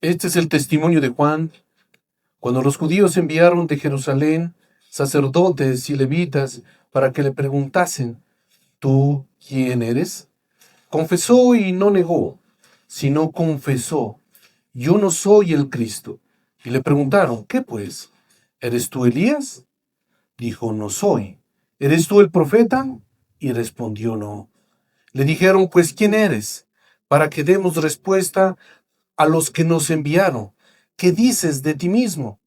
Este es el testimonio de Juan, cuando los judíos enviaron de Jerusalén sacerdotes y levitas para que le preguntasen: ¿tú quién eres? Confesó y no negó, sino confesó: yo no soy el Cristo. Y le preguntaron: ¿qué pues? ¿Eres tú Elías? Dijo: no soy. ¿Eres tú el profeta? Y respondió: no. Le dijeron: pues ¿quién eres? Para que demos respuesta a los que nos enviaron. ¿Qué dices de ti mismo?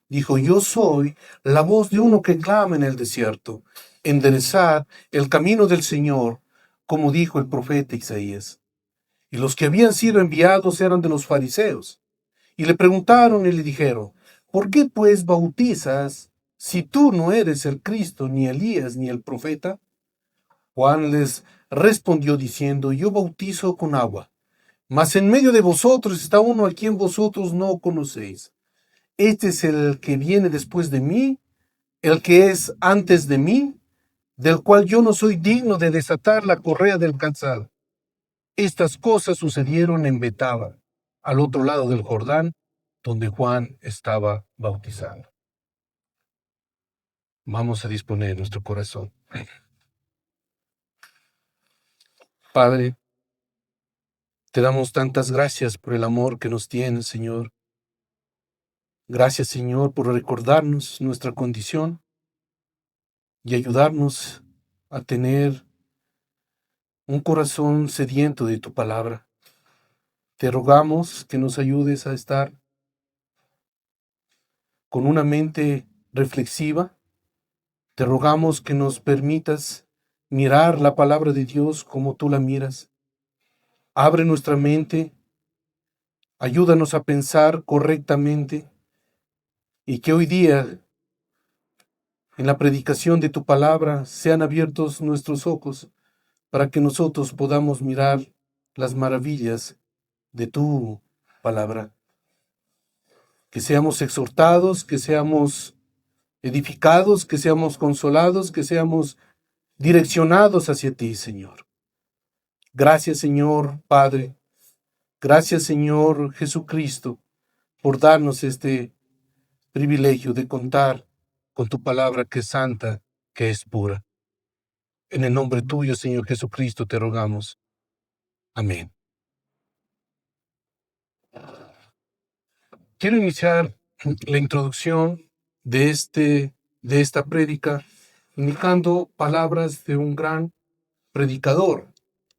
Dijo: yo soy la voz de uno que clama en el desierto: enderezad el camino del Señor, como dijo el profeta Isaías. Y los que habían sido enviados eran de los fariseos. Y le preguntaron y le dijeron: ¿por qué pues bautizas si tú no eres el Cristo, ni Elías, ni el profeta? Juan les respondió diciendo: yo bautizo con agua, mas en medio de vosotros está uno a quien vosotros no conocéis. Este es el que viene después de mí, el que es antes de mí, del cual yo no soy digno de desatar la correa del calzado. Estas cosas sucedieron en Betaba, al otro lado del Jordán, donde Juan estaba bautizando. Vamos a disponer nuestro corazón. Padre, te damos tantas gracias por el amor que nos tienes, Señor. Gracias, Señor, por recordarnos nuestra condición y ayudarnos a tener un corazón sediento de tu palabra. Te rogamos que nos ayudes a estar con una mente reflexiva. Te rogamos que nos permitas mirar la palabra de Dios como tú la miras. Abre nuestra mente, ayúdanos a pensar correctamente, y que hoy día, en la predicación de tu palabra, sean abiertos nuestros ojos para que nosotros podamos mirar las maravillas de tu palabra. Que seamos exhortados, que seamos edificados, que seamos consolados, que seamos direccionados hacia ti, Señor. Gracias, Señor Padre. Gracias, Señor Jesucristo, por darnos este privilegio de contar con tu palabra, que es santa, que es pura. En el nombre tuyo, Señor Jesucristo, te rogamos. Amén. Quiero iniciar la introducción de esta prédica indicando palabras de un gran predicador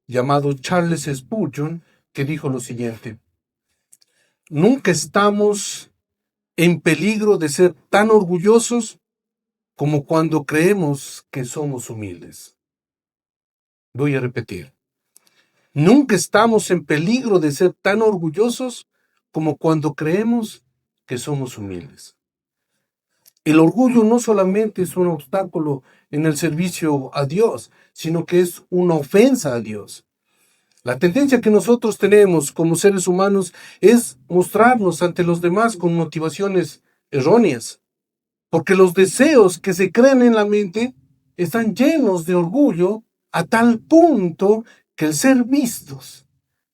llamado Charles Spurgeon, que dijo lo siguiente: nunca estamos en peligro de ser tan orgullosos como cuando creemos que somos humildes. Voy a repetir: nunca estamos en peligro de ser tan orgullosos como cuando creemos que somos humildes. El orgullo no solamente es un obstáculo en el servicio a Dios, sino que es una ofensa a Dios. La tendencia que nosotros tenemos como seres humanos es mostrarnos ante los demás con motivaciones erróneas, porque los deseos que se crean en la mente están llenos de orgullo a tal punto que el ser vistos,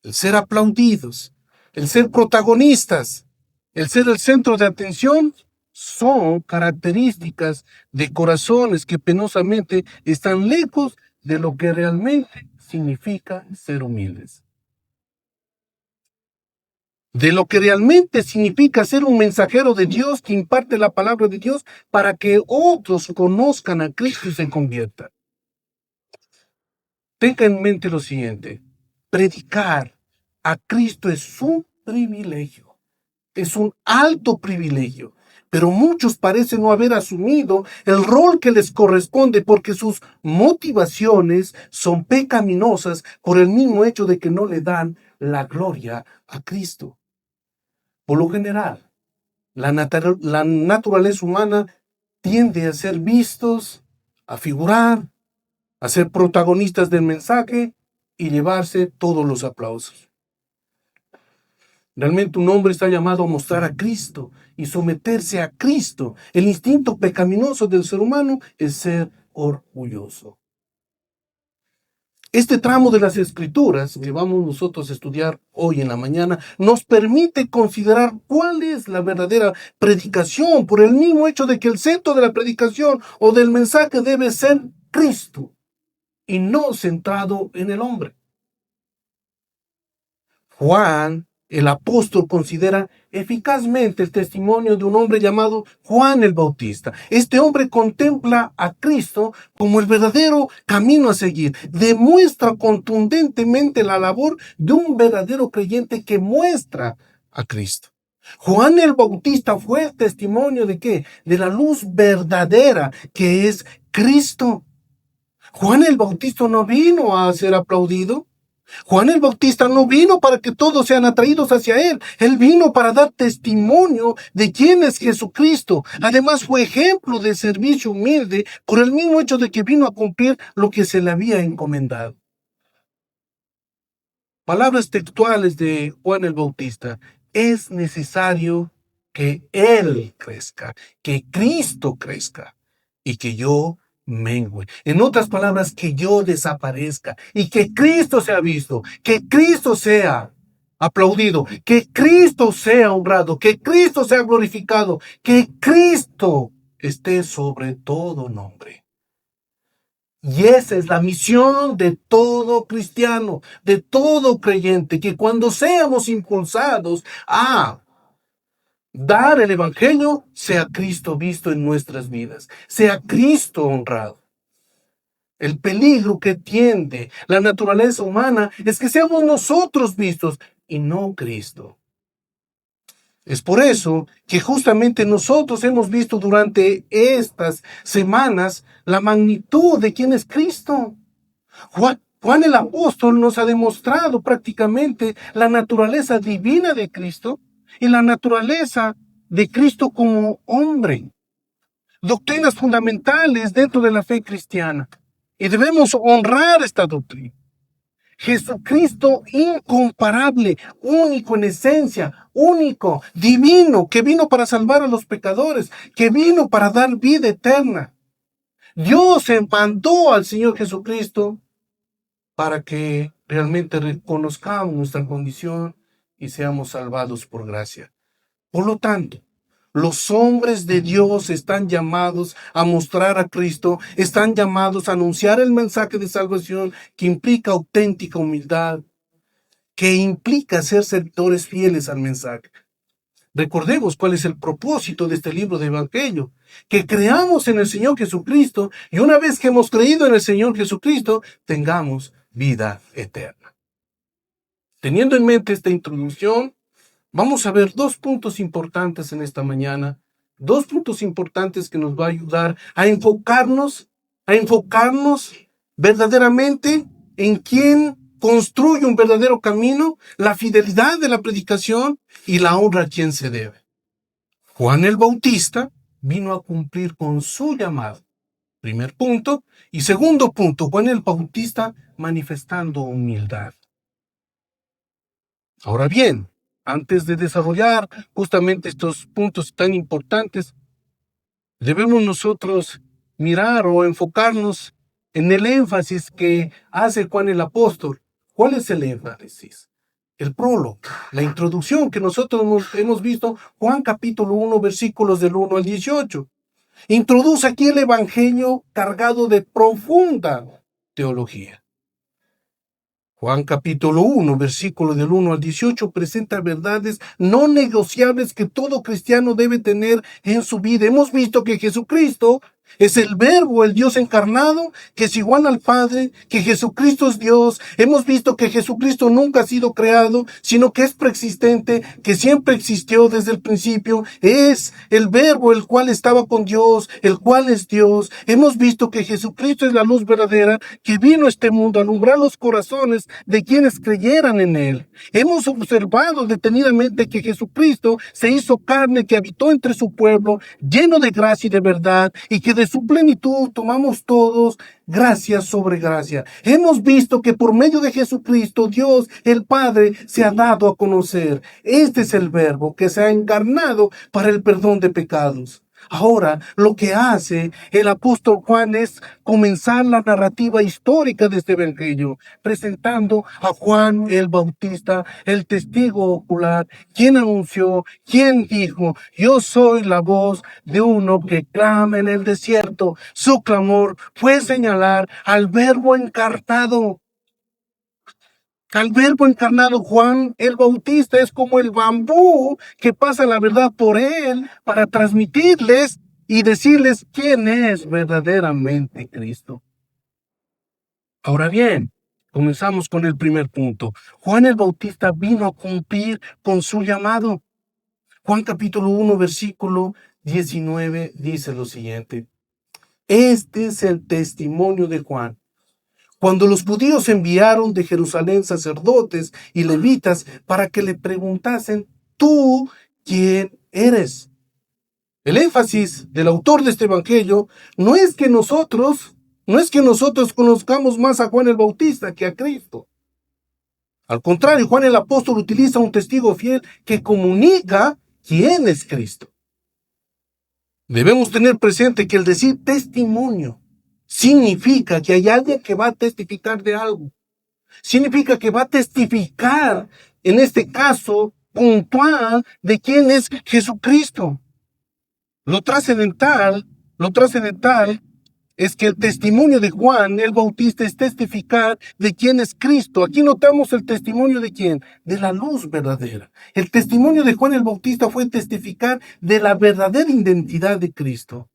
el ser aplaudidos, el ser protagonistas, el ser el centro de atención, son características de corazones que penosamente están lejos de lo que realmente significa ser humildes. De lo que realmente significa ser un mensajero de Dios que imparte la palabra de Dios para que otros conozcan a Cristo y se conviertan. Tenga en mente lo siguiente: predicar a Cristo es un privilegio, es un alto privilegio, pero muchos parecen no haber asumido el rol que les corresponde porque sus motivaciones son pecaminosas por el mismo hecho de que no le dan la gloria a Cristo. Por lo general, la naturaleza humana tiende a ser vistos, a figurar, a ser protagonistas del mensaje y llevarse todos los aplausos. Realmente un hombre está llamado a mostrar a Cristo y someterse a Cristo. El instinto pecaminoso del ser humano es ser orgulloso. Este tramo de las Escrituras que vamos nosotros a estudiar hoy en la mañana nos permite considerar cuál es la verdadera predicación por el mismo hecho de que el centro de la predicación o del mensaje debe ser Cristo y no centrado en el hombre. Juan, el apóstol, considera eficazmente el testimonio de un hombre llamado Juan el Bautista. Este hombre contempla a Cristo como el verdadero camino a seguir. Demuestra contundentemente la labor de un verdadero creyente que muestra a Cristo. Juan el Bautista fue el testimonio de ¿qué? De la luz verdadera que es Cristo. Juan el Bautista no vino a ser aplaudido. Juan el Bautista no vino para que todos sean atraídos hacia él. Él vino para dar testimonio de quién es Jesucristo. Además fue ejemplo de servicio humilde por el mismo hecho de que vino a cumplir lo que se le había encomendado. Palabras textuales de Juan el Bautista. Es necesario que Él crezca, que Cristo crezca y que yo mengue. En otras palabras, que yo desaparezca y que Cristo sea visto, que Cristo sea aplaudido, que Cristo sea honrado, que Cristo sea glorificado, que Cristo esté sobre todo nombre. Y esa es la misión de todo cristiano, de todo creyente, que cuando seamos impulsados a dar el evangelio, sea Cristo visto en nuestras vidas, sea Cristo honrado. El peligro que tiende la naturaleza humana es que seamos nosotros vistos y no Cristo. Es por eso que justamente nosotros hemos visto durante estas semanas la magnitud de quién es Cristo. Juan el apóstol nos ha demostrado prácticamente la naturaleza divina de Cristo y la naturaleza de Cristo como hombre. Doctrinas fundamentales dentro de la fe cristiana. Y debemos honrar esta doctrina. Jesucristo incomparable, único en esencia, único, divino, que vino para salvar a los pecadores, que vino para dar vida eterna. Dios mandó al Señor Jesucristo para que realmente reconozcamos nuestra condición y seamos salvados por gracia. Por lo tanto, los hombres de Dios están llamados a mostrar a Cristo, están llamados a anunciar el mensaje de salvación que implica auténtica humildad, que implica ser servidores fieles al mensaje. Recordemos cuál es el propósito de este libro de Evangelio, que creamos en el Señor Jesucristo y una vez que hemos creído en el Señor Jesucristo, tengamos vida eterna. Teniendo en mente esta introducción, vamos a ver dos puntos importantes en esta mañana, dos puntos importantes que nos va a ayudar a enfocarnos verdaderamente en quién construye un verdadero camino, la fidelidad de la predicación y la honra a quien se debe. Juan el Bautista vino a cumplir con su llamado. Primer punto. Y segundo punto, Juan el Bautista manifestando humildad. Ahora bien, antes de desarrollar justamente estos puntos tan importantes, debemos nosotros mirar o enfocarnos en el énfasis que hace Juan el apóstol. ¿Cuál es el énfasis? El prólogo, la introducción que nosotros hemos visto, Juan capítulo 1, versículos del 1 al 18. Introduce aquí el evangelio cargado de profunda teología. Juan capítulo 1, versículo del 1 al 18, presenta verdades no negociables que todo cristiano debe tener en su vida. Hemos visto que Jesucristo es el Verbo, el Dios encarnado, que es igual al Padre, que Jesucristo es Dios. Hemos visto que Jesucristo nunca ha sido creado, sino que es preexistente, que siempre existió desde el principio. Es el Verbo, el cual estaba con Dios, el cual es Dios. Hemos visto que Jesucristo es la luz verdadera, que vino a este mundo a alumbrar los corazones de quienes creyeran en Él. Hemos observado detenidamente que Jesucristo se hizo carne, que habitó entre su pueblo, lleno de gracia y de verdad, y que de su plenitud tomamos todos gracia sobre gracia. Hemos visto que por medio de Jesucristo, Dios, el Padre, se ha dado a conocer. Este es el Verbo que se ha encarnado para el perdón de pecados. Ahora, lo que hace el apóstol Juan es comenzar la narrativa histórica de este evangelio, presentando a Juan el Bautista, el testigo ocular, quien anunció, quien dijo: yo soy la voz de uno que clama en el desierto. Su clamor fue señalar al Verbo encarnado. Al Verbo encarnado. Juan el Bautista es como el bambú que pasa la verdad por él para transmitirles y decirles quién es verdaderamente Cristo. Ahora bien, comenzamos con el primer punto. Juan el Bautista vino a cumplir con su llamado. Juan capítulo 1, versículo 19 dice lo siguiente: este es el testimonio de Juan. Cuando los judíos enviaron de Jerusalén sacerdotes y levitas para que le preguntasen: ¿tú quién eres? El énfasis del autor de este evangelio no es que nosotros conozcamos más a Juan el Bautista que a Cristo. Al contrario, Juan el apóstol utiliza un testigo fiel que comunica quién es Cristo. Debemos tener presente que el decir testimonio significa que hay alguien que va a testificar de algo. Significa que va a testificar, en este caso, puntual, de quién es Jesucristo. Lo trascendental es que el testimonio de Juan el Bautista es testificar de quién es Cristo. Aquí notamos el testimonio de quién, de la luz verdadera. El testimonio de Juan el Bautista fue testificar de la verdadera identidad de Cristo.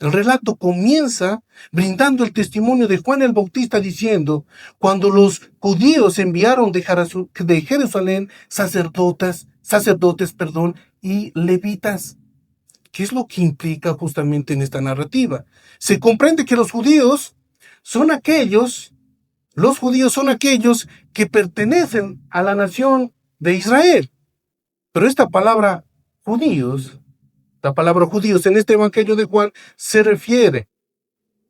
El relato comienza brindando el testimonio de Juan el Bautista diciendo: cuando los judíos enviaron de Jerusalén sacerdotes, y levitas. ¿Qué es lo que implica justamente en esta narrativa? Se comprende que los judíos son aquellos que pertenecen a la nación de Israel. Pero esta palabra judíos en este evangelio de Juan se refiere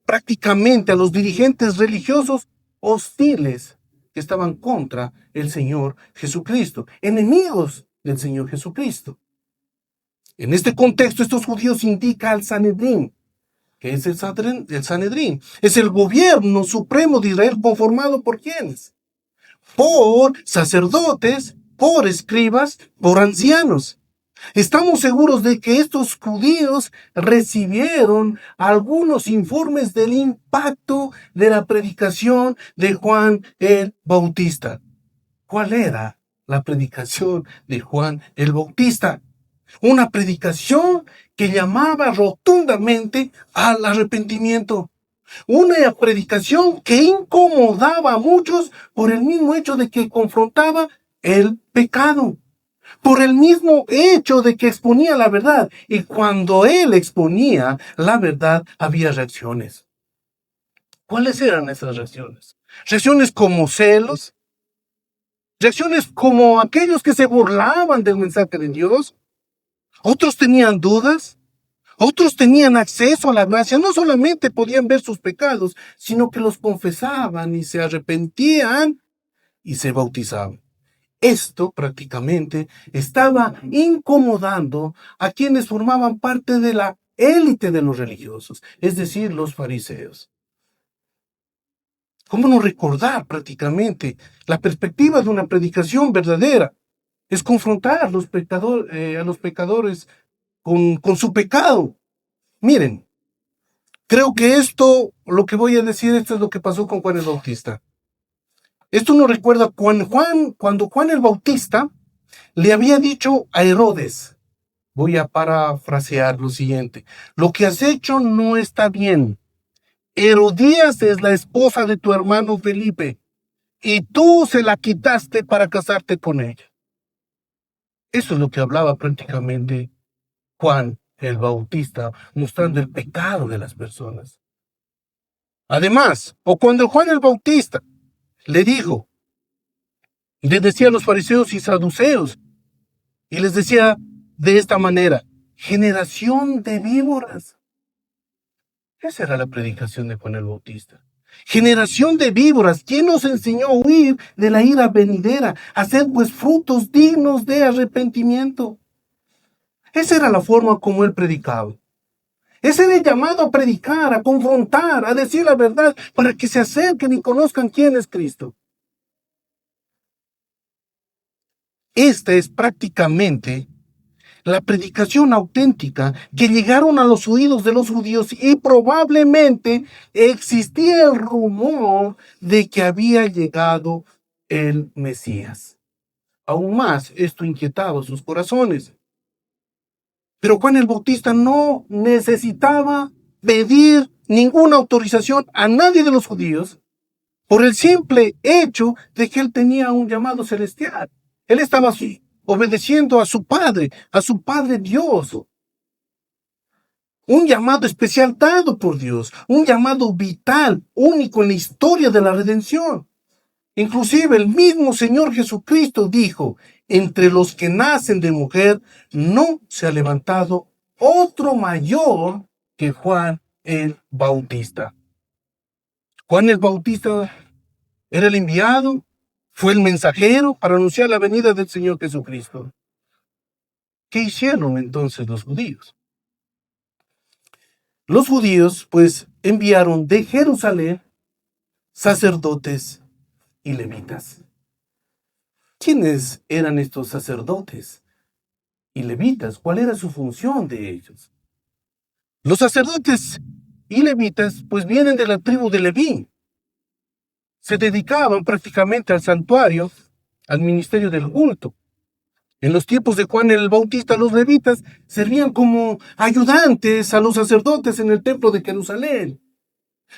prácticamente a los dirigentes religiosos hostiles que estaban contra el Señor Jesucristo, enemigos del Señor Jesucristo. En este contexto, estos judíos indican al Sanedrín. ¿Qué es el Sanedrín? Es el gobierno supremo de Israel, conformado ¿por quiénes? Por sacerdotes, por escribas, por ancianos. Estamos seguros de que estos judíos recibieron algunos informes del impacto de la predicación de Juan el Bautista. ¿Cuál era la predicación de Juan el Bautista? Una predicación que llamaba rotundamente al arrepentimiento. Una predicación que incomodaba a muchos por el mismo hecho de que confrontaba el pecado. Por el mismo hecho de que exponía la verdad. Y cuando él exponía la verdad, había reacciones. ¿Cuáles eran esas reacciones? Reacciones como celos. Reacciones como aquellos que se burlaban del mensaje de Dios. Otros tenían dudas. Otros tenían acceso a la gracia. No solamente podían ver sus pecados, sino que los confesaban y se arrepentían y se bautizaban. Esto prácticamente estaba incomodando a quienes formaban parte de la élite de los religiosos, es decir, los fariseos. ¿Cómo no recordar prácticamente la perspectiva de una predicación verdadera? Es confrontar a los pecadores con su pecado. Miren, creo que lo que voy a decir, esto es lo que pasó con Juan el Bautista. Esto nos recuerda cuando Juan el Bautista le había dicho a Herodes, voy a parafrasear lo siguiente: lo que has hecho no está bien. Herodías es la esposa de tu hermano Felipe, y tú se la quitaste para casarte con ella. Eso es lo que hablaba prácticamente Juan el Bautista, mostrando el pecado de las personas. Además, o cuando Juan el Bautista le decía a los fariseos y saduceos, y les decía de esta manera: generación de víboras. Esa era la predicación de Juan el Bautista. Generación de víboras, ¿quién nos enseñó a huir de la ira venidera? A hacer pues frutos dignos de arrepentimiento. Esa era la forma como él predicaba. Ese era el llamado a predicar, a confrontar, a decir la verdad, para que se acerquen y conozcan quién es Cristo. Esta es prácticamente la predicación auténtica que llegaron a los oídos de los judíos y probablemente existía el rumor de que había llegado el Mesías. Aún más, esto inquietaba sus corazones. Pero Juan el Bautista no necesitaba pedir ninguna autorización a nadie de los judíos por el simple hecho de que él tenía un llamado celestial. Él estaba obedeciendo a su Padre Dios. Un llamado especial dado por Dios, un llamado vital, único en la historia de la redención. Inclusive el mismo Señor Jesucristo dijo, entre los que nacen de mujer no se ha levantado otro mayor que Juan el Bautista. Juan el Bautista era el enviado, fue el mensajero para anunciar la venida del Señor Jesucristo. ¿Qué hicieron entonces los judíos? Los judíos, pues, enviaron de Jerusalén sacerdotes y levitas. ¿Quiénes eran estos sacerdotes y levitas? ¿Cuál era su función de ellos? Los sacerdotes y levitas, pues, vienen de la tribu de Leví. Se dedicaban prácticamente al santuario, al ministerio del culto. En los tiempos de Juan el Bautista, los levitas servían como ayudantes a los sacerdotes en el templo de Jerusalén.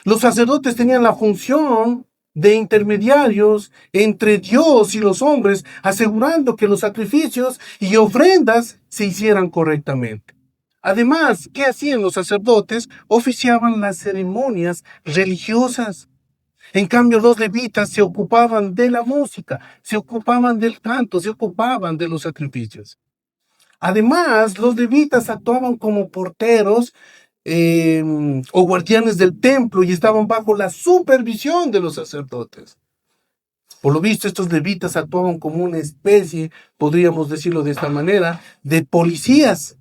Los sacerdotes tenían la función de intermediarios entre Dios y los hombres, asegurando que los sacrificios y ofrendas se hicieran correctamente. Además, ¿qué hacían los sacerdotes? Oficiaban las ceremonias religiosas. En cambio, los levitas se ocupaban de la música, se ocupaban del canto, se ocupaban de los sacrificios. Además, los levitas actuaban como porteros o guardianes del templo y estaban bajo la supervisión de los sacerdotes. Por lo visto, estos levitas actuaban como una especie, podríamos decirlo de esta manera, de policías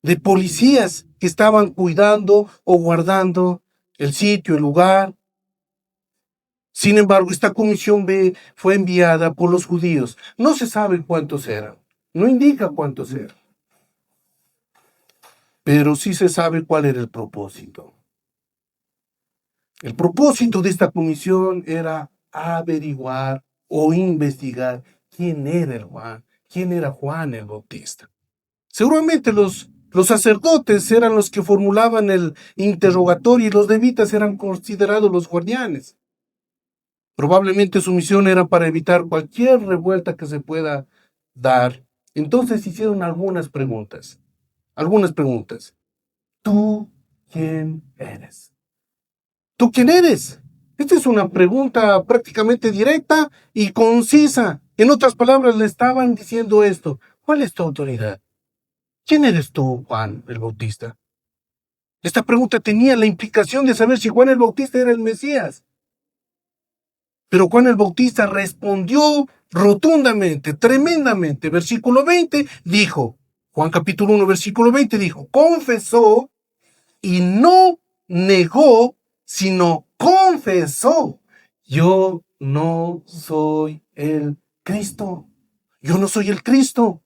que estaban cuidando o guardando el sitio, el lugar. Sin embargo, esta comisión B fue enviada por los judíos. No se sabe cuántos eran, no indica cuántos eran. Pero sí se sabe cuál era el propósito. El propósito de esta comisión era averiguar o investigar quién era Juan el Bautista. Seguramente los sacerdotes eran los que formulaban el interrogatorio y los levitas eran considerados los guardianes. Probablemente su misión era para evitar cualquier revuelta que se pueda dar. Entonces hicieron algunas preguntas. ¿Tú quién eres? ¿Tú quién eres? Esta es una pregunta prácticamente directa y concisa. En otras palabras, le estaban diciendo esto. ¿Cuál es tu autoridad? ¿Quién eres tú, Juan el Bautista? Esta pregunta tenía la implicación de saber si Juan el Bautista era el Mesías. Pero Juan el Bautista respondió rotundamente, tremendamente. Versículo 20 dijo, Juan capítulo 1, versículo 20 dijo, confesó y no negó, sino confesó. Yo no soy el Cristo. Yo no soy el Cristo.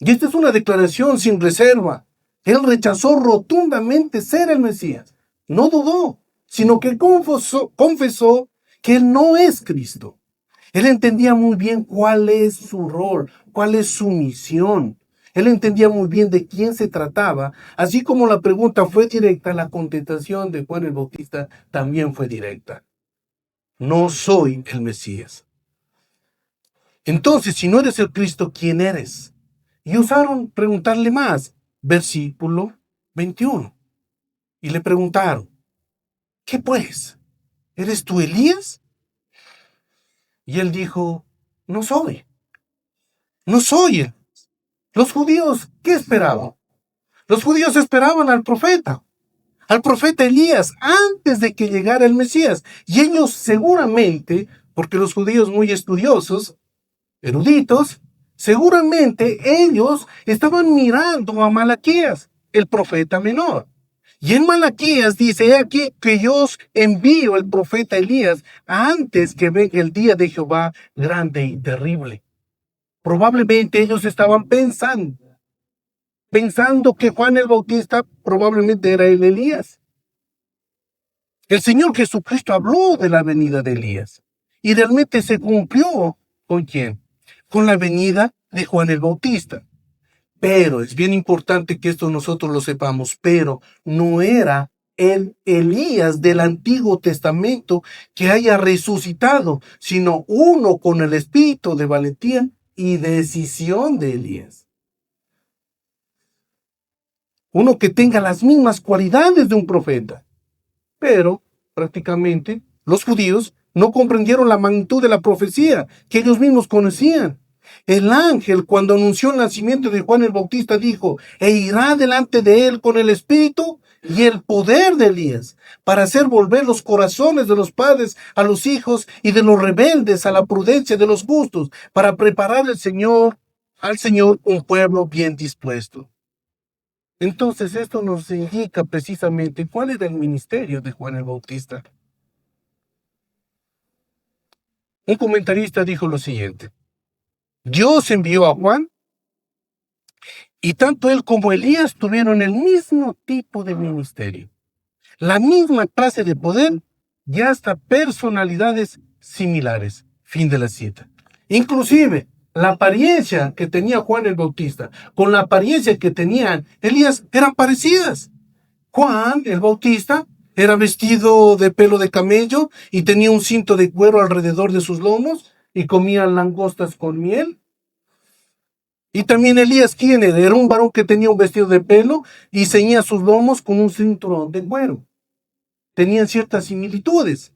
Y esta es una declaración sin reserva. Él rechazó rotundamente ser el Mesías. No dudó, sino que confesó que él no es Cristo. Él entendía muy bien cuál es su rol, cuál es su misión. Él entendía muy bien de quién se trataba. Así como la pregunta fue directa, la contestación de Juan el Bautista también fue directa. No soy el Mesías. Entonces, si no eres el Cristo, ¿quién eres? Y osaron preguntarle más. Versículo 21. Y le preguntaron, ¿qué pues? ¿Eres tú Elías? Y él dijo, no soy. No soy. Los judíos, ¿qué esperaban? Los judíos esperaban al profeta Elías, antes de que llegara el Mesías. Y ellos seguramente, porque los judíos muy estudiosos, eruditos, seguramente ellos estaban mirando a Malaquías. el profeta menor. Y en Malaquías dice, he aquí que yo os envío el profeta Elías antes que venga el día de Jehová grande y terrible. Probablemente ellos estaban pensando que Juan el Bautista probablemente era el Elías. El Señor Jesucristo habló de la venida de Elías y realmente se cumplió. ¿Con quién? Con la venida de Juan el Bautista. Pero es bien importante que esto nosotros lo sepamos, pero no era el Elías del Antiguo Testamento que haya resucitado, sino uno con el espíritu de valentía y decisión de Elías. Uno que tenga las mismas cualidades de un profeta. Pero prácticamente los judíos no comprendieron la magnitud de la profecía que ellos mismos conocían. El ángel, cuando anunció el nacimiento de Juan el Bautista, dijo, e irá delante de él con el espíritu y el poder de Elías, para hacer volver los corazones de los padres a los hijos y de los rebeldes a la prudencia de los justos, para preparar al Señor un pueblo bien dispuesto. Entonces esto nos indica precisamente cuál era el ministerio de Juan el Bautista. Un comentarista dijo lo siguiente: Dios envió a Juan y tanto él como Elías tuvieron el mismo tipo de ministerio, la misma clase de poder y hasta personalidades similares. Fin de la cita. Inclusive, la apariencia que tenía Juan el Bautista con la apariencia que tenía Elías eran parecidas. Juan el Bautista era vestido de pelo de camello y tenía un cinto de cuero alrededor de sus lomos y comía langostas con miel. Y también Elías, ¿quién era? Era un varón que tenía un vestido de pelo y ceñía sus lomos con un cinturón de cuero. Tenían ciertas similitudes.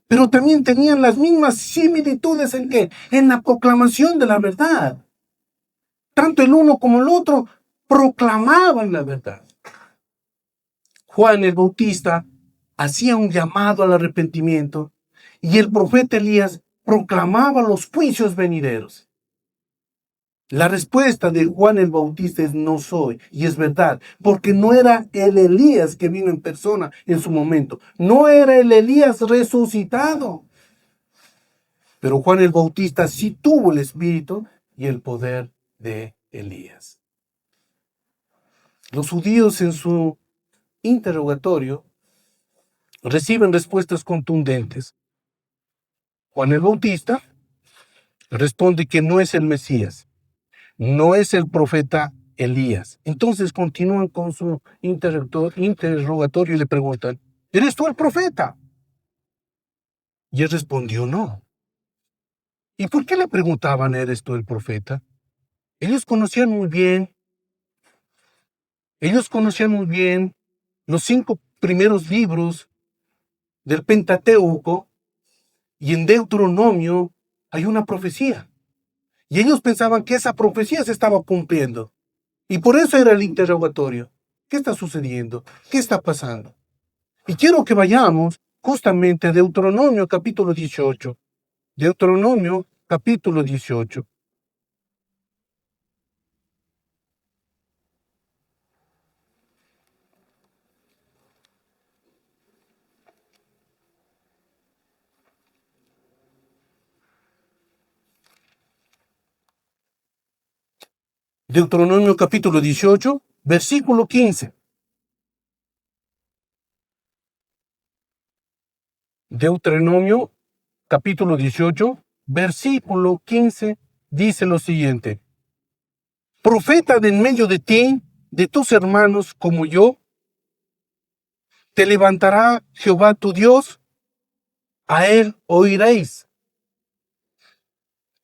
Pero también tenían las mismas similitudes ¿en qué? En la proclamación de la verdad. Tanto el uno como el otro proclamaban la verdad. Juan el Bautista hacía un llamado al arrepentimiento y el profeta Elías proclamaba los juicios venideros. La respuesta de Juan el Bautista es no soy, y es verdad, porque no era el Elías que vino en persona en su momento, no era el Elías resucitado. Pero Juan el Bautista sí tuvo el espíritu y el poder de Elías. Los judíos en su interrogatorio reciben respuestas contundentes. Juan el Bautista responde que no es el Mesías, no es el profeta Elías. Entonces continúan con su interrogatorio y le preguntan, ¿eres tú el profeta? Y él respondió no. ¿Y por qué le preguntaban, ¿eres tú el profeta? Ellos conocían muy bien los 5 primeros libros del Pentateuco, y en Deuteronomio hay una profecía. Y ellos pensaban que esa profecía se estaba cumpliendo. Y por eso era el interrogatorio. ¿Qué está sucediendo? ¿Qué está pasando? Y quiero que vayamos justamente a Deuteronomio capítulo 18. Deuteronomio capítulo 18. Deuteronomio capítulo 18, versículo 15. Deuteronomio capítulo 18, versículo 15, dice lo siguiente. Profeta de en medio de ti, de tus hermanos como yo, te levantará Jehová tu Dios, a él oiréis.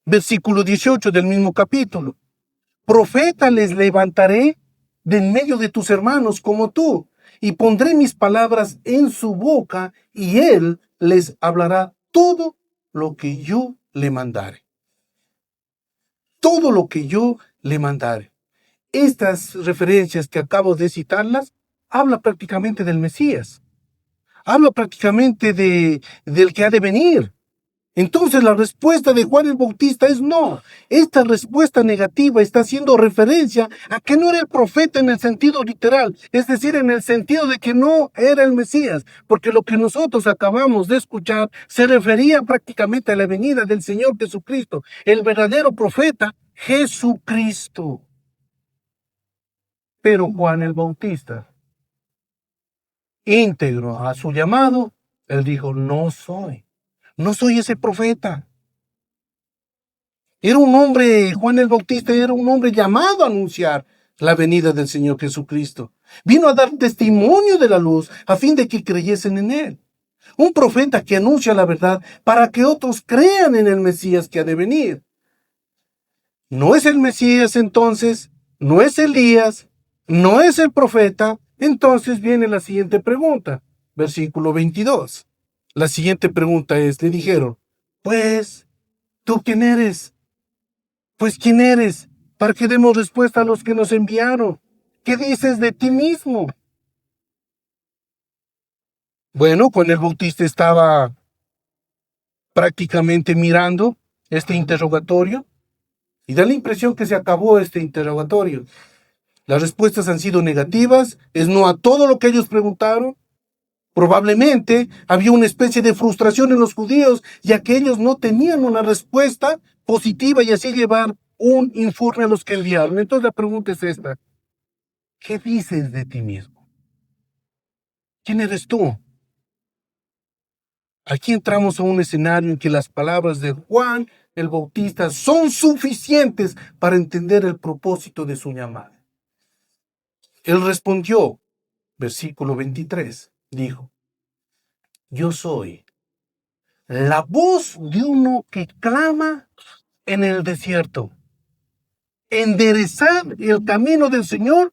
Versículo 18 del mismo capítulo. Profeta les levantaré de en medio de tus hermanos como tú, y pondré mis palabras en su boca, y él les hablará todo lo que yo le mandare. Todo lo que yo le mandare. Estas referencias que acabo de citarlas, habla prácticamente del Mesías. Habla prácticamente del que ha de venir. Entonces la respuesta de Juan el Bautista es no. Esta respuesta negativa está haciendo referencia a que no era el profeta en el sentido literal, es decir, en el sentido de que no era el Mesías, porque lo que nosotros acabamos de escuchar se refería prácticamente a la venida del Señor Jesucristo, el verdadero profeta Jesucristo. Pero Juan el Bautista, íntegro a su llamado, él dijo, no soy ese profeta. Era un hombre, Juan el Bautista era un hombre llamado a anunciar la venida del Señor Jesucristo. Vino a dar testimonio de la luz a fin de que creyesen en él. Un profeta que anuncia la verdad para que otros crean en el Mesías que ha de venir. No es el Mesías entonces, no es Elías, no es el profeta. Entonces viene la siguiente pregunta, versículo 22. La siguiente pregunta es, le dijeron, pues, ¿tú quién eres? Pues, ¿quién eres? Para que demos respuesta a los que nos enviaron. ¿Qué dices de ti mismo? Bueno, Juan el Bautista estaba prácticamente mirando este interrogatorio y da la impresión que se acabó este interrogatorio. Las respuestas han sido negativas, es no a todo lo que ellos preguntaron. Probablemente había una especie de frustración en los judíos, ya que ellos no tenían una respuesta positiva y así llevar un informe a los que enviaron. Entonces la pregunta es esta, ¿qué dices de ti mismo? ¿Quién eres tú? Aquí entramos a un escenario en que las palabras de Juan el Bautista son suficientes para entender el propósito de su llamada. Él respondió, versículo 23, dijo, yo soy la voz de uno que clama en el desierto. Enderezad el camino del Señor,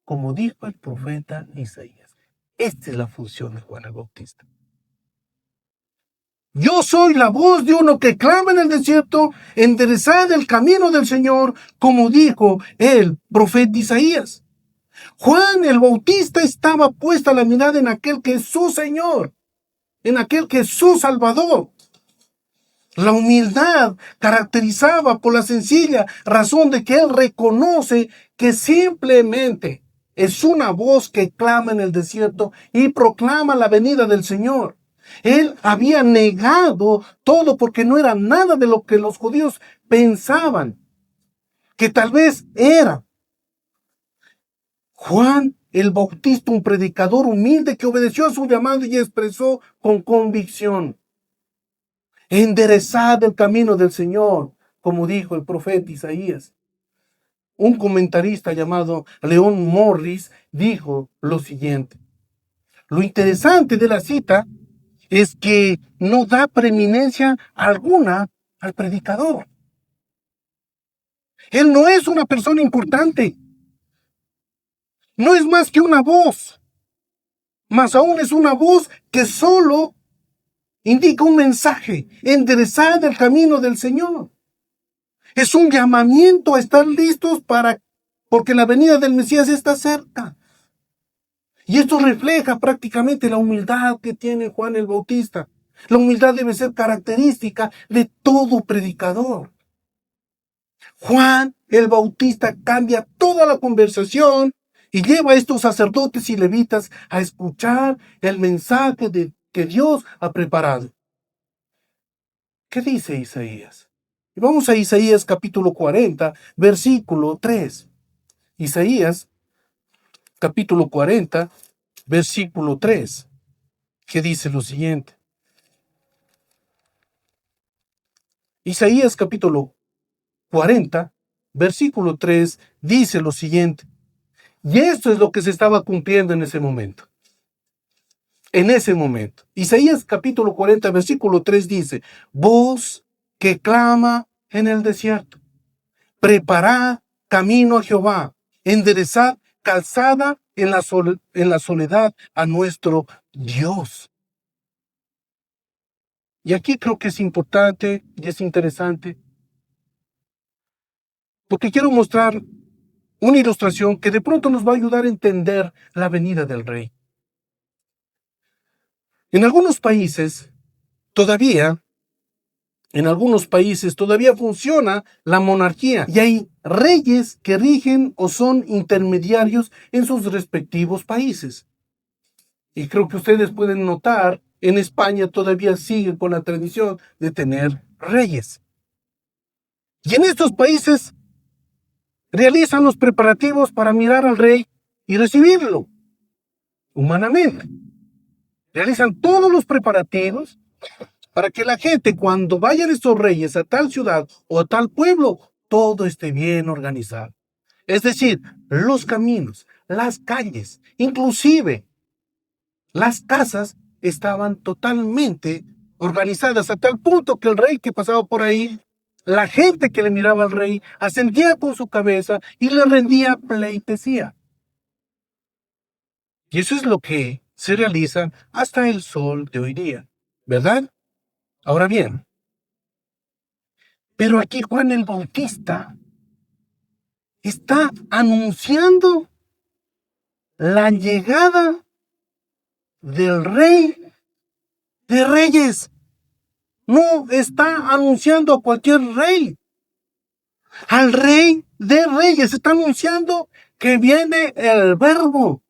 como dijo el profeta Isaías. Esta es la función de Juan el Bautista. Yo soy la voz de uno que clama en el desierto, enderezad el camino del Señor, como dijo el profeta Isaías. Juan el Bautista estaba puesta la mirada en aquel que es su Señor, en aquel que es su Salvador. La humildad caracterizaba por la sencilla razón de que él reconoce que simplemente es una voz que clama en el desierto y proclama la venida del Señor. Él había negado todo porque no era nada de lo que los judíos pensaban que tal vez era. Juan el Bautista, un predicador humilde que obedeció a su llamado y expresó con convicción: enderezad el camino del Señor, como dijo el profeta Isaías. Un comentarista llamado Leon Morris dijo lo siguiente: lo interesante de la cita es que no da preeminencia alguna al predicador. Él no es una persona importante. No es más que una voz. Más aún es una voz que solo indica un mensaje: enderezad el camino del Señor. Es un llamamiento a estar listos porque la venida del Mesías está cerca. Y esto refleja prácticamente la humildad que tiene Juan el Bautista. La humildad debe ser característica de todo predicador. Juan el Bautista cambia toda la conversación y lleva a estos sacerdotes y levitas a escuchar el mensaje que Dios ha preparado. ¿Qué dice Isaías? Y vamos a Isaías capítulo 40, versículo 3. Isaías capítulo 40, versículo 3, que dice lo siguiente. Isaías capítulo 40, versículo 3, dice lo siguiente. Y esto es lo que se estaba cumpliendo en ese momento. En ese momento. Isaías capítulo 40, versículo 3 dice: voz que clama en el desierto, preparad camino a Jehová, enderezad calzada en la soledad a nuestro Dios. Y aquí creo que es importante y es interesante, porque quiero mostrar una ilustración que de pronto nos va a ayudar a entender la venida del Rey. En algunos países, todavía En algunos países todavía funciona la monarquía y hay reyes que rigen o son intermediarios en sus respectivos países. Y creo que ustedes pueden notar, en España todavía sigue con la tradición de tener reyes. Y en estos países realizan los preparativos para mirar al rey y recibirlo humanamente. Realizan todos los preparativos para que la gente, cuando vayan estos reyes a tal ciudad o a tal pueblo, todo esté bien organizado. Es decir, los caminos, las calles, inclusive las casas estaban totalmente organizadas a tal punto que el rey que pasaba por ahí, la gente que le miraba al rey, asentía con su cabeza y le rendía pleitesía. Y eso es lo que se realiza hasta el sol de hoy día, ¿verdad? Ahora bien, pero aquí Juan el Bautista está anunciando la llegada del Rey de Reyes. No está anunciando a cualquier rey. Al Rey de Reyes está anunciando que viene el Verbo.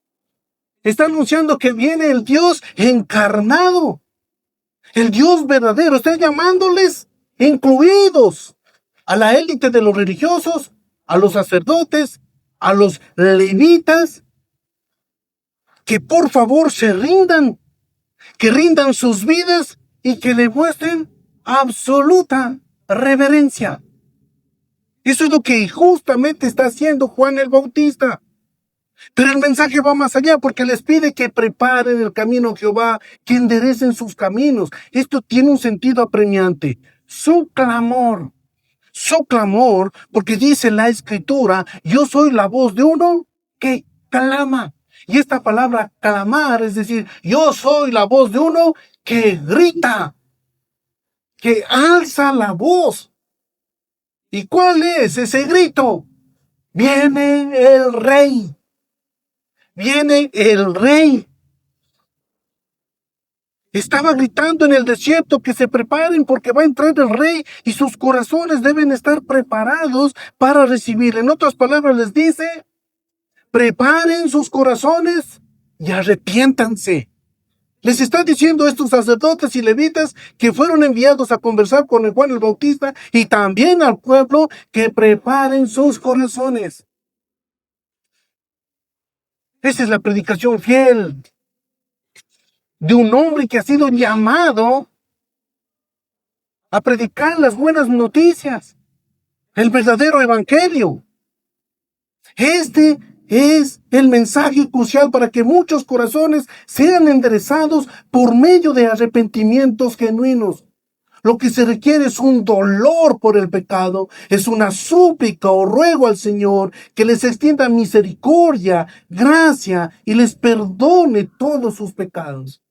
Está anunciando que viene el Dios encarnado. El Dios verdadero. Está llamándoles incluidos a la élite de los religiosos, a los sacerdotes, a los levitas, que por favor se rindan, que rindan sus vidas y que le muestren absoluta reverencia. Eso es lo que justamente está haciendo Juan el Bautista. Pero el mensaje va más allá porque les pide que preparen el camino a Jehová, que enderecen sus caminos. Esto tiene un sentido apremiante. Su clamor, porque dice la Escritura, yo soy la voz de uno que clama. Y esta palabra clamar, es decir, yo soy la voz de uno que grita, que alza la voz. ¿Y cuál es ese grito? Viene el Rey. Viene el Rey. Estaba gritando en el desierto que se preparen porque va a entrar el Rey y sus corazones deben estar preparados para recibir. En otras palabras les dice, preparen sus corazones y arrepiéntanse. Les está diciendo a estos sacerdotes y levitas que fueron enviados a conversar con el Juan el Bautista y también al pueblo que preparen sus corazones. Esa es la predicación fiel de un hombre que ha sido llamado a predicar las buenas noticias, el verdadero evangelio. Este es el mensaje crucial para que muchos corazones sean enderezados por medio de arrepentimientos genuinos. Lo que se requiere es un dolor por el pecado, es una súplica o ruego al Señor que les extienda misericordia, gracia y les perdone todos sus pecados.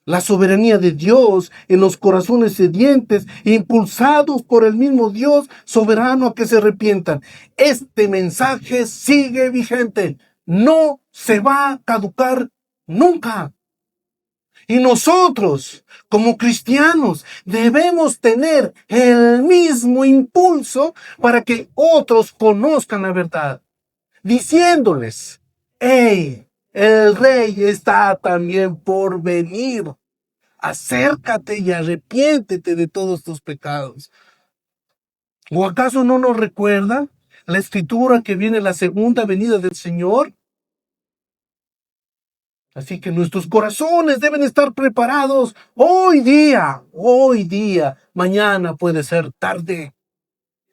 La soberanía de Dios en los corazones sedientes, impulsados por el mismo Dios soberano a que se arrepientan. Este mensaje sigue vigente, no se va a caducar nunca. Y nosotros, como cristianos, debemos tener el mismo impulso para que otros conozcan la verdad, diciéndoles, hey, el Rey está también por venir. Acércate y arrepiéntete de todos tus pecados. ¿O acaso no nos recuerda la Escritura que viene la segunda venida del Señor? Así que nuestros corazones deben estar preparados hoy día. Mañana puede ser tarde.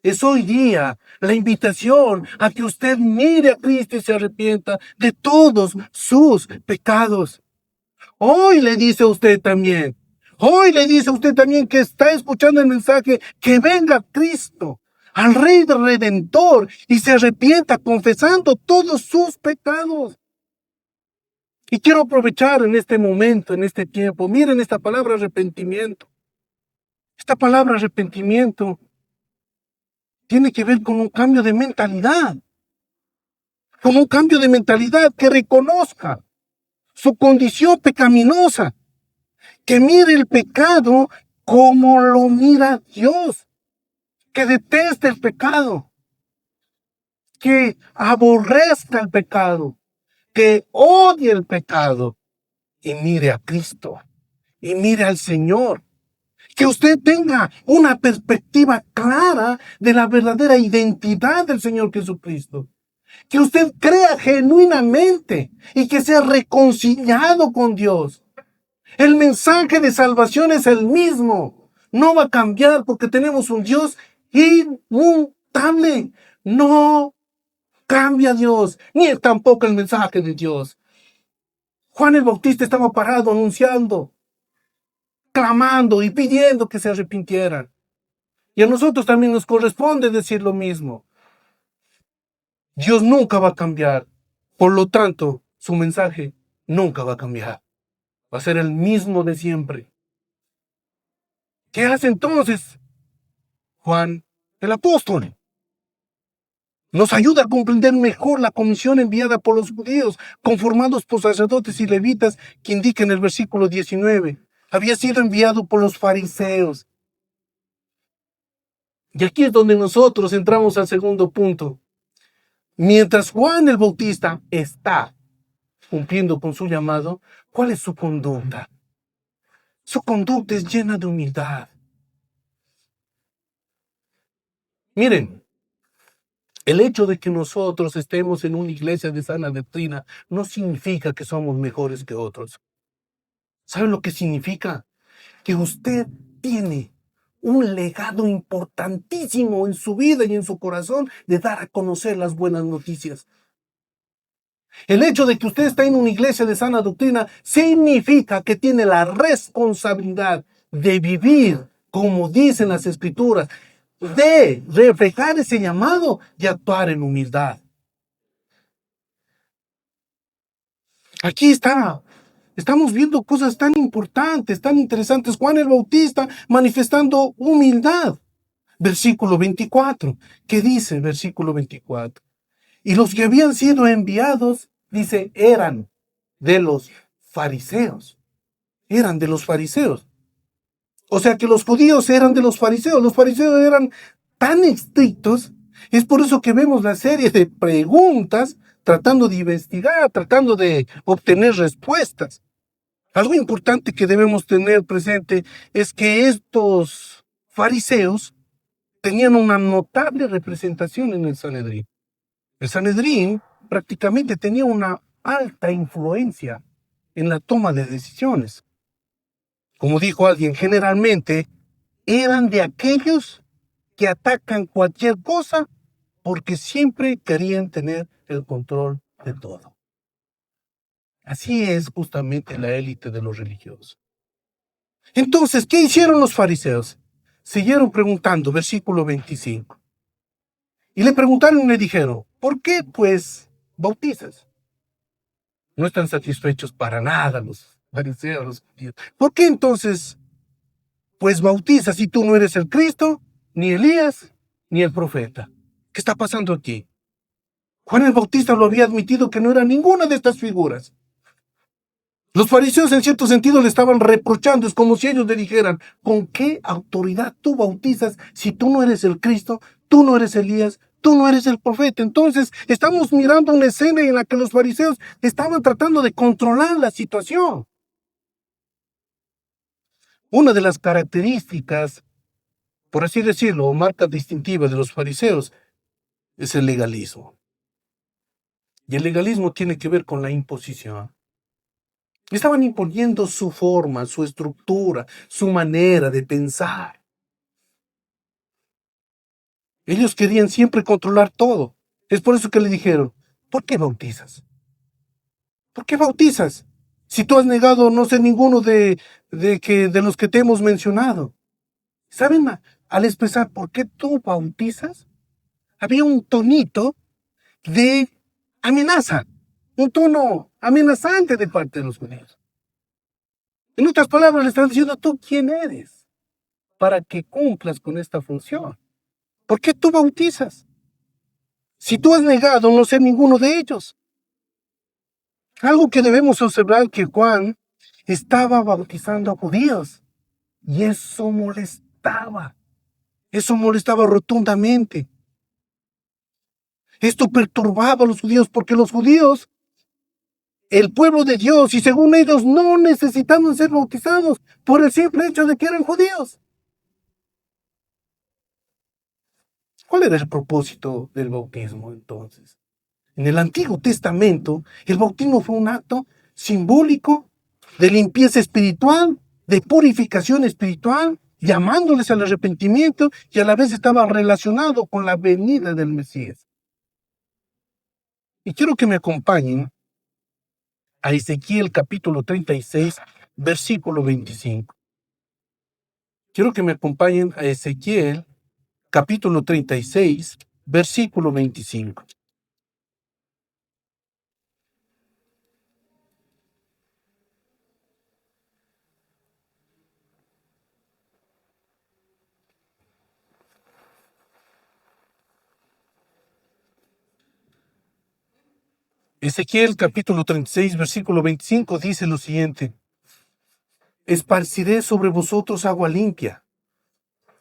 Es hoy día la invitación a que usted mire a Cristo y se arrepienta de todos sus pecados. Hoy le dice a usted también que está escuchando el mensaje, que venga Cristo, al Rey Redentor, y se arrepienta confesando todos sus pecados. Y quiero aprovechar en este momento, en este tiempo, miren esta palabra arrepentimiento. Esta palabra arrepentimiento tiene que ver con un cambio de mentalidad. Con un cambio de mentalidad que reconozca su condición pecaminosa. Que mire el pecado cómo lo mira Dios, que detesta el pecado, que aborrezca el pecado, que odie el pecado y mire a Cristo y mire al Señor. Que usted tenga una perspectiva clara de la verdadera identidad del Señor Jesucristo. Que usted crea genuinamente y que sea reconciliado con Dios. El mensaje de salvación es el mismo. No va a cambiar porque tenemos un Dios inmutable. No cambia Dios, ni tampoco el mensaje de Dios. Juan el Bautista estaba parado anunciando, clamando y pidiendo que se arrepintieran. Y a nosotros también nos corresponde decir lo mismo. Dios nunca va a cambiar. Por lo tanto, su mensaje nunca va a cambiar. Va a ser el mismo de siempre. ¿Qué hace entonces Juan el apóstol? Nos ayuda a comprender mejor la comisión enviada por los judíos, conformados por sacerdotes y levitas, que indica en el versículo 19. Había sido enviado por los fariseos. Y aquí es donde nosotros entramos al segundo punto. Mientras Juan el Bautista está cumpliendo con su llamado, ¿cuál es su conducta? Su conducta es llena de humildad. Miren, el hecho de que nosotros estemos en una iglesia de sana doctrina no significa que somos mejores que otros. ¿Saben lo que significa? Que usted tiene un legado importantísimo en su vida y en su corazón de dar a conocer las buenas noticias. El hecho de que usted está en una iglesia de sana doctrina significa que tiene la responsabilidad de vivir, como dicen las Escrituras, de reflejar ese llamado y actuar en humildad. Aquí estamos viendo cosas tan importantes, tan interesantes. Juan el Bautista manifestando humildad. Versículo 24. ¿Qué dice el versículo 24? Y los que habían sido enviados, dice, eran de los fariseos. Eran de los fariseos. O sea que los judíos eran de los fariseos. Los fariseos eran tan estrictos. Es por eso que vemos la serie de preguntas tratando de investigar, tratando de obtener respuestas. Algo importante que debemos tener presente es que estos fariseos tenían una notable representación en el Sanedrín. El Sanedrín prácticamente tenía una alta influencia en la toma de decisiones. Como dijo alguien, generalmente eran de aquellos que atacan cualquier cosa porque siempre querían tener el control de todo. Así es justamente la élite de los religiosos. Entonces, ¿qué hicieron los fariseos? Siguieron preguntando, versículo 25. Y le preguntaron y le dijeron, ¿por qué pues bautizas? No están satisfechos para nada los fariseos, los judíos. ¿Por qué entonces pues bautizas si tú no eres el Cristo, ni Elías, ni el profeta? ¿Qué está pasando aquí? Juan el Bautista lo había admitido que no era ninguna de estas figuras. Los fariseos en cierto sentido le estaban reprochando, es como si ellos le dijeran, ¿con qué autoridad tú bautizas si tú no eres el Cristo, tú no eres Elías, tú no eres el profeta? Entonces estamos mirando una escena en la que los fariseos estaban tratando de controlar la situación. Una de las características, por así decirlo, o marcas distintivas de los fariseos es el legalismo. Y el legalismo tiene que ver con la imposición. Estaban imponiendo su forma, su estructura, su manera de pensar. Ellos querían siempre controlar todo. Es por eso que le dijeron, ¿por qué bautizas? ¿Por qué bautizas? Si tú has negado no ser ninguno de los que te hemos mencionado. ¿Saben? Al expresar por qué tú bautizas, había un tonito de amenaza, un tono amenazante de parte de los judíos. En otras palabras, le están diciendo, ¿tú quién eres? Para que cumplas con esta función. ¿Por qué tú bautizas? Si tú has negado no ser ninguno de ellos. Algo que debemos observar que Juan estaba bautizando a judíos Y eso molestaba. Eso molestaba rotundamente. Esto perturbaba a los judíos porque los judíos, el pueblo de Dios, y según ellos no necesitaban ser bautizados por el simple hecho de que eran judíos. ¿Cuál era el propósito del bautismo entonces? En el Antiguo Testamento, el bautismo fue un acto simbólico de limpieza espiritual, de purificación espiritual, llamándoles al arrepentimiento, y a la vez estaba relacionado con la venida del Mesías. Y quiero que me acompañen a Ezequiel capítulo 36, versículo 25. Quiero que me acompañen a Ezequiel capítulo 36, versículo 25. Ezequiel capítulo 36, versículo 25 dice lo siguiente: esparciré sobre vosotros agua limpia,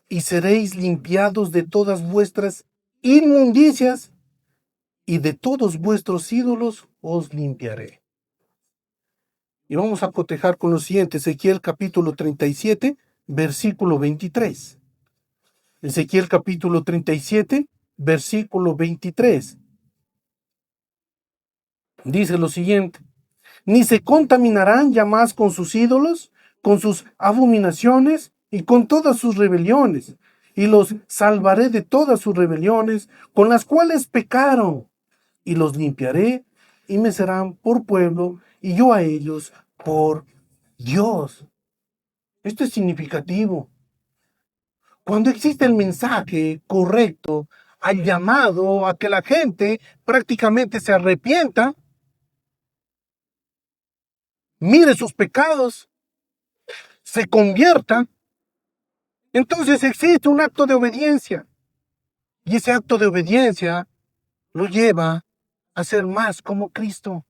y seréis limpiados de todas vuestras inmundicias, y de todos vuestros ídolos os limpiaré. Y vamos a cotejar con lo siguiente, Ezequiel capítulo 37, versículo 23. Ezequiel capítulo 37, versículo 23. Dice lo siguiente: ni se contaminarán ya más con sus ídolos, con sus abominaciones y con todas sus rebeliones, y los salvaré de todas sus rebeliones con las cuales pecaron, y los limpiaré, y me serán por pueblo, y yo a ellos por Dios. Esto es significativo. Cuando existe el mensaje correcto, al llamado a que la gente prácticamente se arrepienta, mire sus pecados, se convierta, entonces existe un acto de obediencia. Y ese acto de obediencia lo lleva a ser más como Cristo.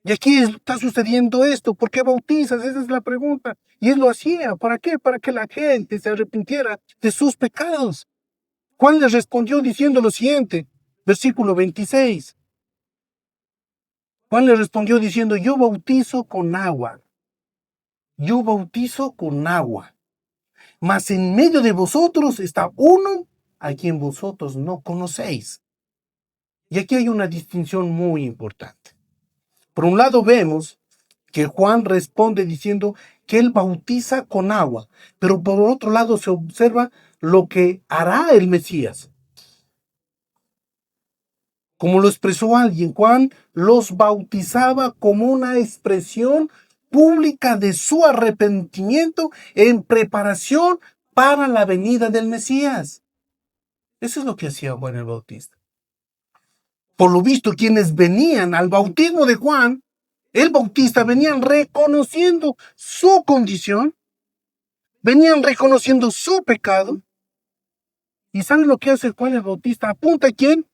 Y aquí está sucediendo esto. ¿Por qué bautizas? Esa es la pregunta. Y él lo hacía. ¿Para qué? Para que la gente se arrepintiera de sus pecados. Juan les respondió diciendo lo siguiente, versículo 26. Juan le respondió diciendo: yo bautizo con agua. Yo bautizo con agua. Mas en medio de vosotros está uno a quien vosotros no conocéis. Y aquí hay una distinción muy importante. Por un lado vemos que Juan responde diciendo que él bautiza con agua, pero por otro lado se observa lo que hará el Mesías. Como lo expresó alguien, Juan los bautizaba como una expresión pública de su arrepentimiento en preparación para la venida del Mesías. Eso es lo que hacía Juan el Bautista. Por lo visto, quienes venían al bautismo de Juan el Bautista venían reconociendo su condición, venían reconociendo su pecado. ¿Y saben lo que hace Juan el Bautista? Apunta a quién,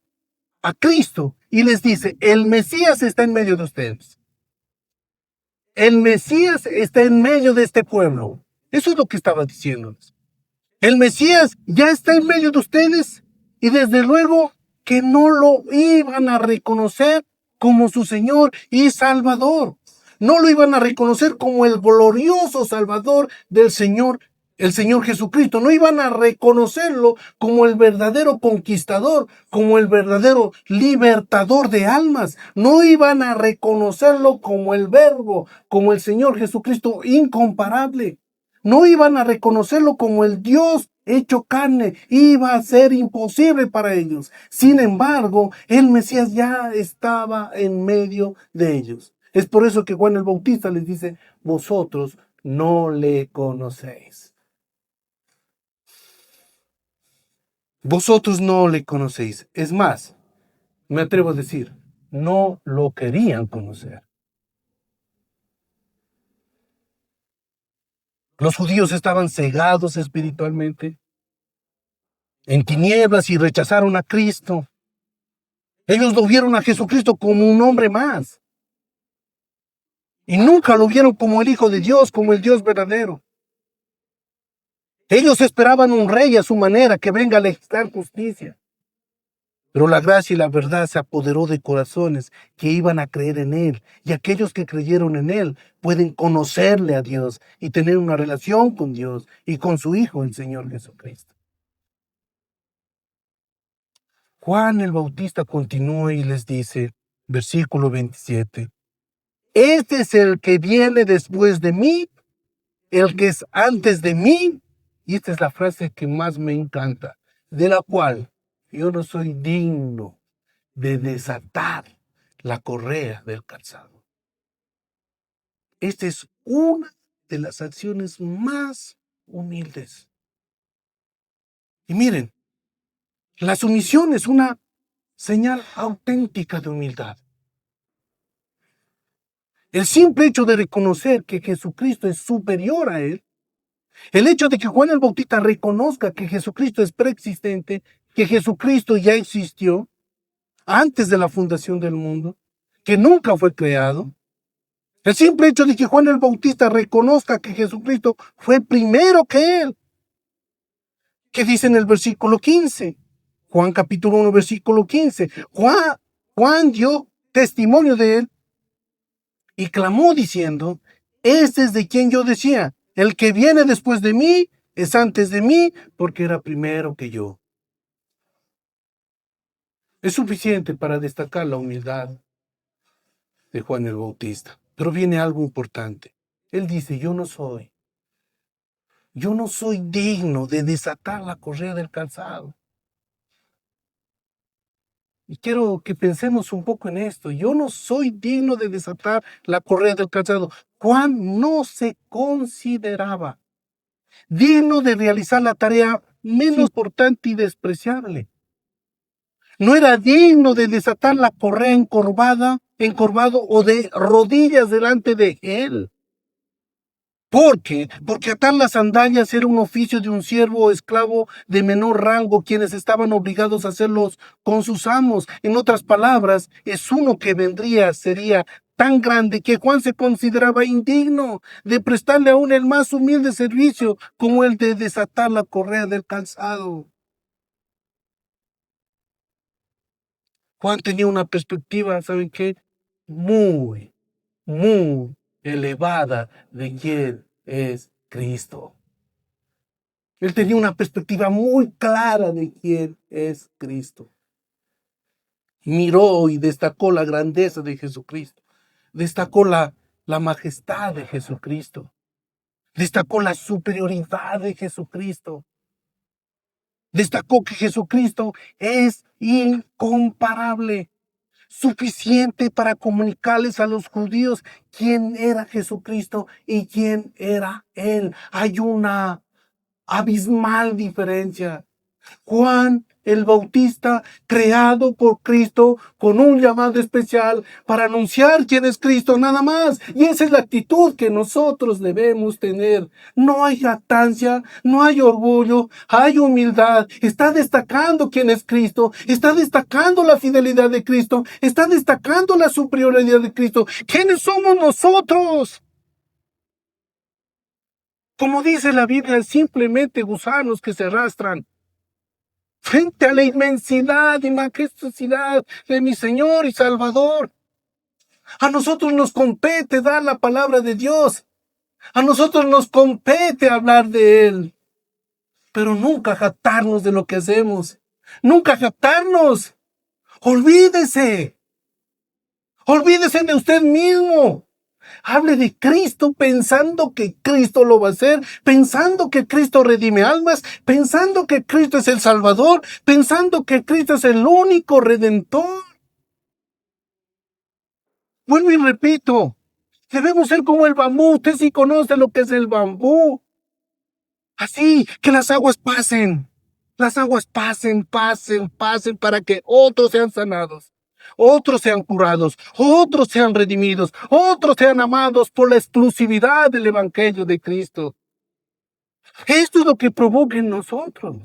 a Cristo, y les dice: el Mesías está en medio de ustedes. El Mesías está en medio de este pueblo. Eso es lo que estaba diciéndoles. El Mesías ya está en medio de ustedes, y desde luego que no lo iban a reconocer como su Señor y Salvador. No lo iban a reconocer como el glorioso Salvador del Señor, el Señor Jesucristo. No iban a reconocerlo como el verdadero conquistador, como el verdadero libertador de almas. No iban a reconocerlo como el Verbo, como el Señor Jesucristo incomparable. No iban a reconocerlo como el Dios hecho carne. Iba a ser imposible para ellos. Sin embargo, el Mesías ya estaba en medio de ellos. Es por eso que Juan el Bautista les dice: vosotros no le conocéis. Vosotros no le conocéis. Es más, me atrevo a decir, no lo querían conocer. Los judíos estaban cegados espiritualmente, en tinieblas, y rechazaron a Cristo. Ellos lo vieron a Jesucristo como un hombre más. Y nunca lo vieron como el Hijo de Dios, como el Dios verdadero. Ellos esperaban un rey a su manera que venga a legislar justicia. Pero la gracia y la verdad se apoderó de corazones que iban a creer en Él. Y aquellos que creyeron en Él pueden conocerle a Dios y tener una relación con Dios y con su Hijo, el Señor Jesucristo. Juan el Bautista continúa y les dice, versículo 27, este es el que viene después de mí, el que es antes de mí. Y esta es la frase que más me encanta, de la cual yo no soy digno de desatar la correa del calzado. Esta es una de las acciones más humildes. Y miren, la sumisión es una señal auténtica de humildad. El simple hecho de reconocer que Jesucristo es superior a él, el hecho de que Juan el Bautista reconozca que Jesucristo es preexistente, que Jesucristo ya existió antes de la fundación del mundo, que nunca fue creado, el simple hecho de que Juan el Bautista reconozca que Jesucristo fue primero que él. ¿Qué dice en el versículo 15? Juan capítulo 1, versículo 15. Juan dio testimonio de él y clamó diciendo, este es de quien yo decía, el que viene después de mí es antes de mí porque era primero que yo. Es suficiente para destacar la humildad de Juan el Bautista. Pero viene algo importante. Él dice, yo no soy digno de desatar la correa del calzado. Y quiero que pensemos un poco en esto. Yo no soy digno de desatar la correa del calzado. Juan no se consideraba digno de realizar la tarea menos importante y despreciable. No era digno de desatar la correa encorvado o de rodillas delante de él. ¿Por qué? Porque atar las sandalias era un oficio de un siervo o esclavo de menor rango, quienes estaban obligados a hacerlos con sus amos. En otras palabras, es uno que sería tan grande que Juan se consideraba indigno de prestarle aún el más humilde servicio como el de desatar la correa del calzado. Juan tenía una perspectiva, ¿saben qué? Muy elevada de quién es Cristo. Él tenía una perspectiva muy clara de quién es Cristo. Miró y destacó la grandeza de Jesucristo. Destacó la majestad de Jesucristo. Destacó la superioridad de Jesucristo. Destacó que Jesucristo es incomparable, suficiente para comunicarles a los judíos quién era Jesucristo y quién era Él. Hay una abismal diferencia. Juan el Bautista, creado por Cristo, con un llamado especial para anunciar quién es Cristo, nada más. Y esa es la actitud que nosotros debemos tener. No hay jactancia, no hay orgullo, hay humildad. Está destacando quién es Cristo, está destacando la fidelidad de Cristo, está destacando la superioridad de Cristo. ¿Quiénes somos nosotros? Como dice la Biblia, simplemente gusanos que se arrastran frente a la inmensidad y majestuosidad de mi Señor y Salvador. A nosotros nos compete dar la palabra de Dios. A nosotros nos compete hablar de Él. Pero nunca jactarnos de lo que hacemos. Nunca jactarnos. Olvídese. Olvídese de usted mismo. Hable de Cristo pensando que Cristo lo va a hacer, pensando que Cristo redime almas, pensando que Cristo es el Salvador, pensando que Cristo es el único Redentor. Vuelvo y repito, debemos ser como el bambú. Usted sí conoce lo que es el bambú. Así, que las aguas pasen. Las aguas pasen para que otros sean sanados. Otros sean curados, otros sean redimidos, otros sean amados por la exclusividad del Evangelio de Cristo. Esto es lo que provoca en nosotros.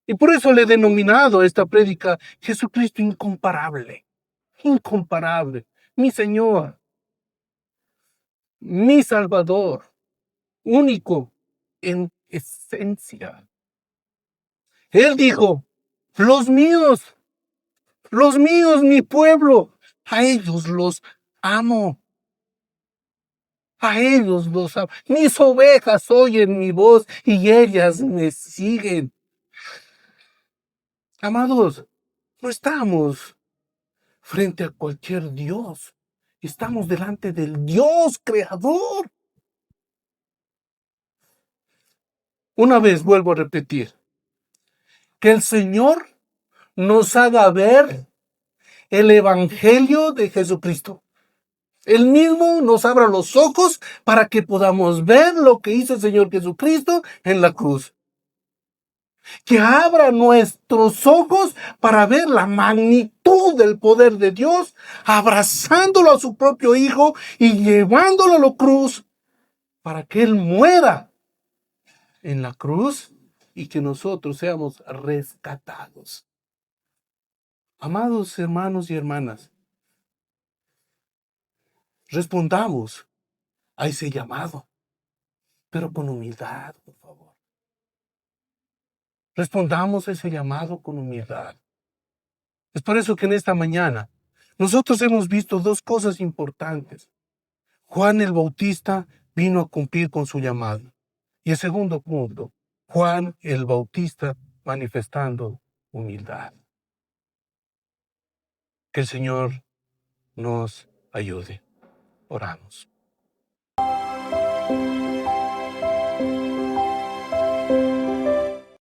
Y por eso le he denominado a esta prédica Jesucristo incomparable. Incomparable. Mi Señor, mi Salvador, único en esencia. Él dijo, los míos, mi pueblo, a ellos los amo. A ellos los amo. Mis ovejas oyen mi voz y ellas me siguen. Amados, no estamos frente a cualquier Dios. Estamos delante del Dios creador. Una vez vuelvo a repetir, que el Señor nos haga ver el Evangelio de Jesucristo. Él mismo nos abra los ojos para que podamos ver lo que hizo el Señor Jesucristo en la cruz. Que abra nuestros ojos para ver la magnitud del poder de Dios, abrazándolo a su propio Hijo y llevándolo a la cruz para que Él muera en la cruz y que nosotros seamos rescatados. Amados hermanos y hermanas, respondamos a ese llamado, pero con humildad, por favor. Respondamos a ese llamado con humildad. Es por eso que en esta mañana nosotros hemos visto dos cosas importantes. Juan el Bautista vino a cumplir con su llamado. Y el segundo punto, Juan el Bautista manifestando humildad. Que el Señor nos ayude. Oramos.